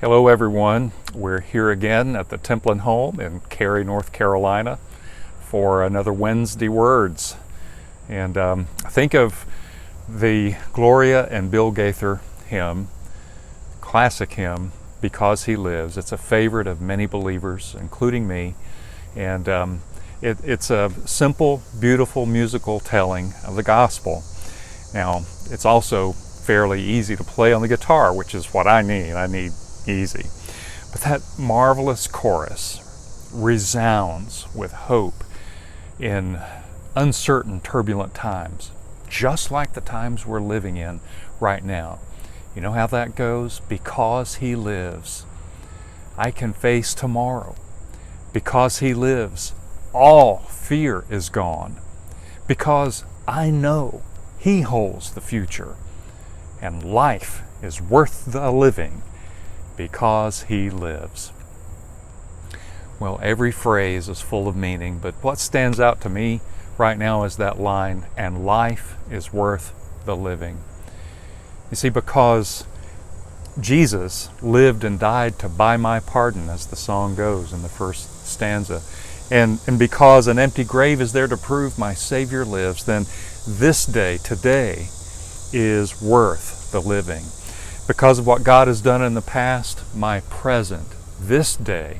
Hello everyone, we're here again at the Templin home in Cary, North Carolina for another Wednesday Words. And think of the Gloria and Bill Gaither hymn, classic hymn, Because He Lives. It's a favorite of many believers, including me. And it's a simple, beautiful musical telling of the gospel. Now, it's also fairly easy to play on the guitar, which is what I need. I need easy. But that marvelous chorus resounds with hope in uncertain, turbulent times, just like the times we're living in right now. You know how that goes? Because He lives, I can face tomorrow. Because He lives, all fear is gone. Because I know He holds the future, and life is worth the living because He lives. Well, every phrase is full of meaning, but what stands out to me right now is that line, and life is worth the living. You see, because Jesus lived and died to buy my pardon, as the song goes in the first stanza, and because an empty grave is there to prove my Savior lives, then this day, today, is worth the living. Because of what God has done in the past, my present, this day,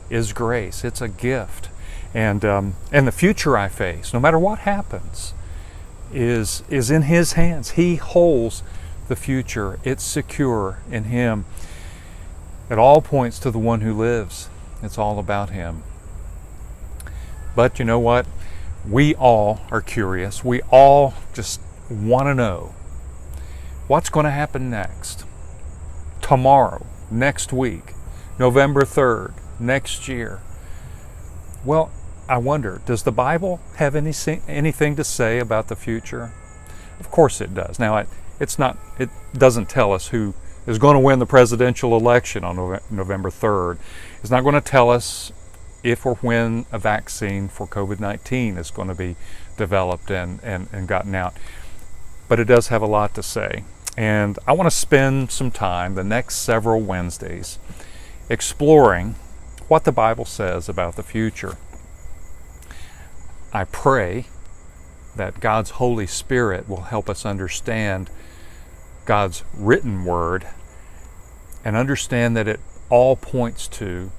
is grace. It's a gift. And the future I face, no matter what happens, is in His hands. He holds the future. It's secure in Him. It all points to the one who lives. It's all about Him. But you know what? We all are curious. We all just want to know what's going to happen next, tomorrow, next week, November 3rd, next year. Well, I wonder, does the Bible have anything to say about the future? Of course it does. Now, it doesn't tell us who is going to win the presidential election on November 3rd. It's not going to tell us if or when a vaccine for COVID-19 is going to be developed and gotten out. But it does have a lot to say. And I want to spend some time, the next several Wednesdays, exploring what the Bible says about the future. I pray that God's Holy Spirit will help us understand God's written word and understand that it all points to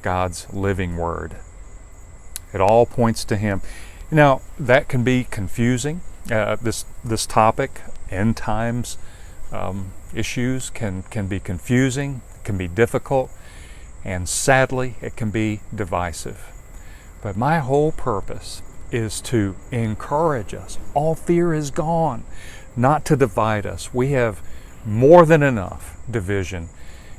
God's living word. It all points to Him. Now, that can be confusing. This topic, end times issues, can be confusing, can be difficult, and sadly, it can be divisive. But my whole purpose is to encourage us. All fear is gone, not to divide us. We have more than enough division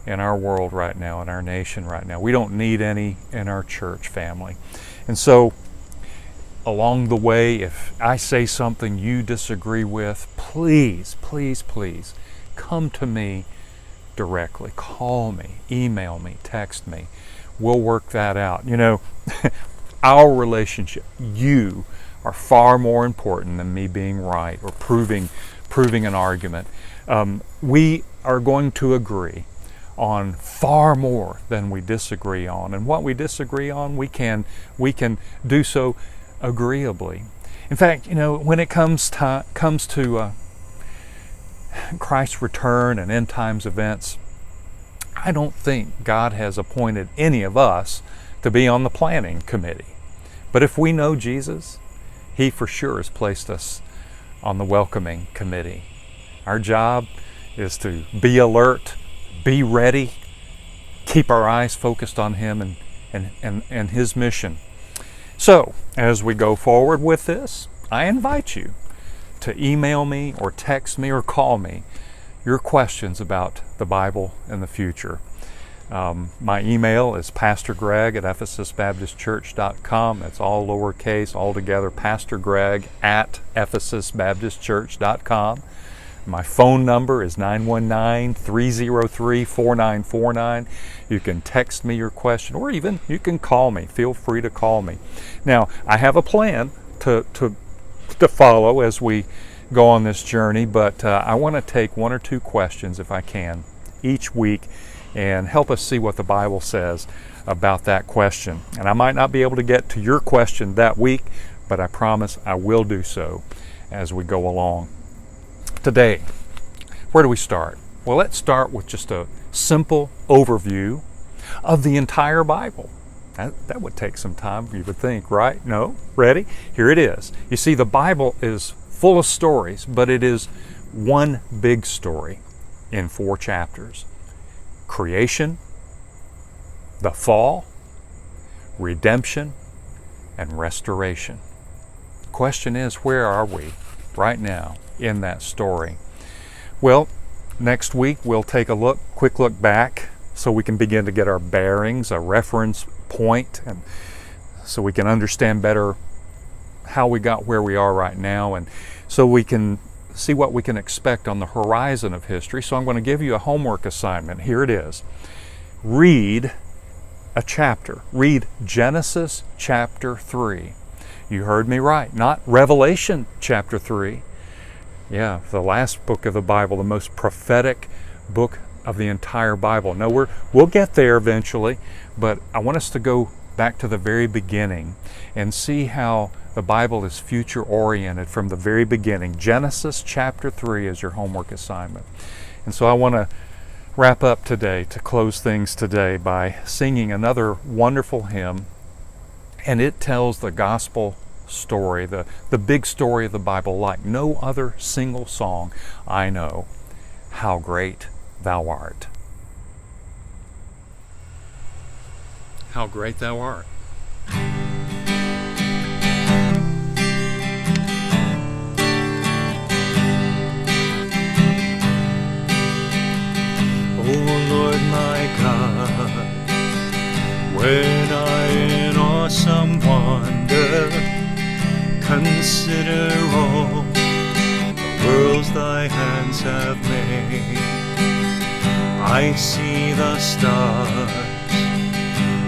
in our world right now, in our nation right now. We don't need any in our church family. And so, along the way, if I say something you disagree with, please, please, please come to me directly. Call me, email me, text me. We'll work that out. You know, our relationship, you are far more important than me being right or proving an argument. We are going to agree on far more than we disagree on. And what we disagree on, we can do so agreeably. In fact, you know, when it comes to Christ's return and end times events, I don't think God has appointed any of us to be on the planning committee. But if we know Jesus, He for sure has placed us on the welcoming committee. Our job is to be alert, be ready, keep our eyes focused on Him and His mission. So, as we go forward with this, I invite you to email me or text me or call me your questions about the Bible and the future. My email is pastorgreg at ephesusbaptistchurch.com. That's all lowercase, all together, pastorgreg at ephesusbaptistchurch.com. My phone number is 919-303-4949. You can text me your question, or even you can call me. Feel free to call me. Now, I have a plan to follow as we go on this journey, but I want to take one or two questions, if I can, each week and help us see what the Bible says about that question. And I might not be able to get to your question that week, but I promise I will do so as we go along. Today, where do we start? Well, let's start with just a simple overview of the entire Bible. That would take some time, you would think, right? No? Ready? Here it is. You see, the Bible is full of stories, but it is one big story in 4 chapters. Creation, the fall, redemption, and restoration. The question is, where are we right now in that story? Well, next week we'll take a quick look back so we can begin to get our bearings, a reference point, and so we can understand better how we got where we are right now, and so we can see what we can expect on the horizon of history. So I'm going to give you a homework assignment. Here it is. Read a chapter. Read Genesis chapter 3. You heard me right, not Revelation chapter 3. Yeah, the last book of the Bible, the most prophetic book of the entire Bible. No, we'll get there eventually, but I want us to go back to the very beginning and see how the Bible is future oriented from the very beginning. Genesis chapter 3 is your homework assignment. And so I want to wrap up today, to close things today, by singing another wonderful hymn, and it tells the gospel story, the big story of the Bible, like no other single song I know. How great thou art. How great thou art. O Lord my God, when I in awesome wonder consider all the worlds thy hands have made, I see the stars,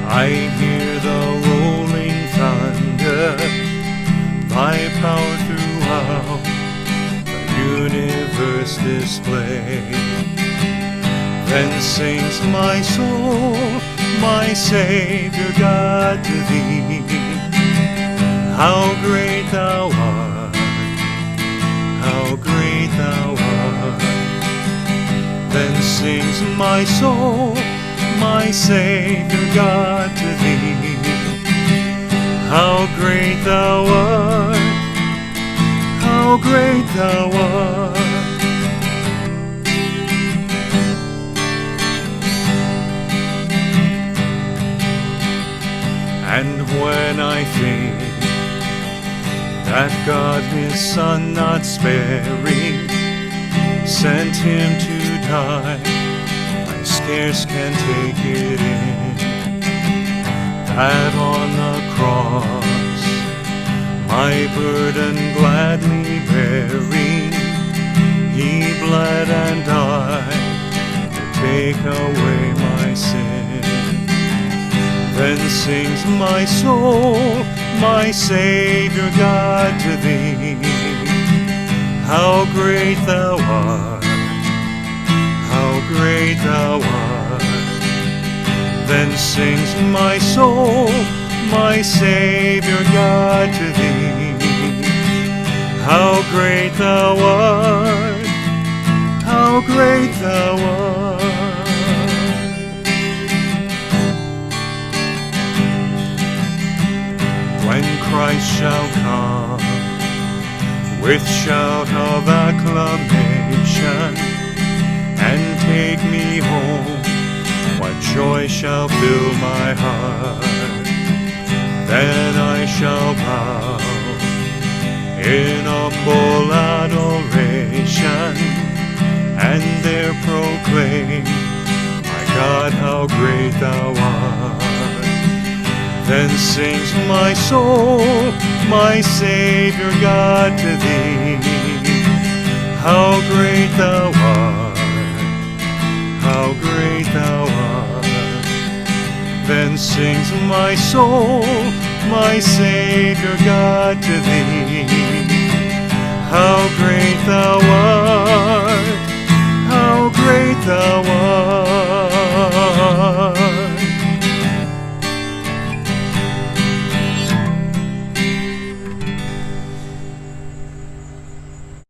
I hear the rolling thunder, thy power throughout the universe displayed. Then sings my soul, my Savior God, to thee. How great thou art, how great thou art. Then sings my soul, my Savior God, to thee. How great thou art, how great thou art. And when I think that God his Son not sparing sent him to die, I scarce can take it in, that on the cross, my burden gladly bearing, he bled and died to take away my sin. Then sings my soul, my Savior God, to thee. How great thou art, how great thou art. Then sings my soul, my Savior God, to thee. How great thou art, how great thou art. When Christ shall come with shout of acclamation and take me home, what joy shall fill my heart. Then I shall bow in humble adoration and there proclaim, my God, how great thou art. Then sings my soul, my Savior God, to thee. How great thou art, how great thou art. Then sings my soul, my Savior God, to thee. How great thou art, how great the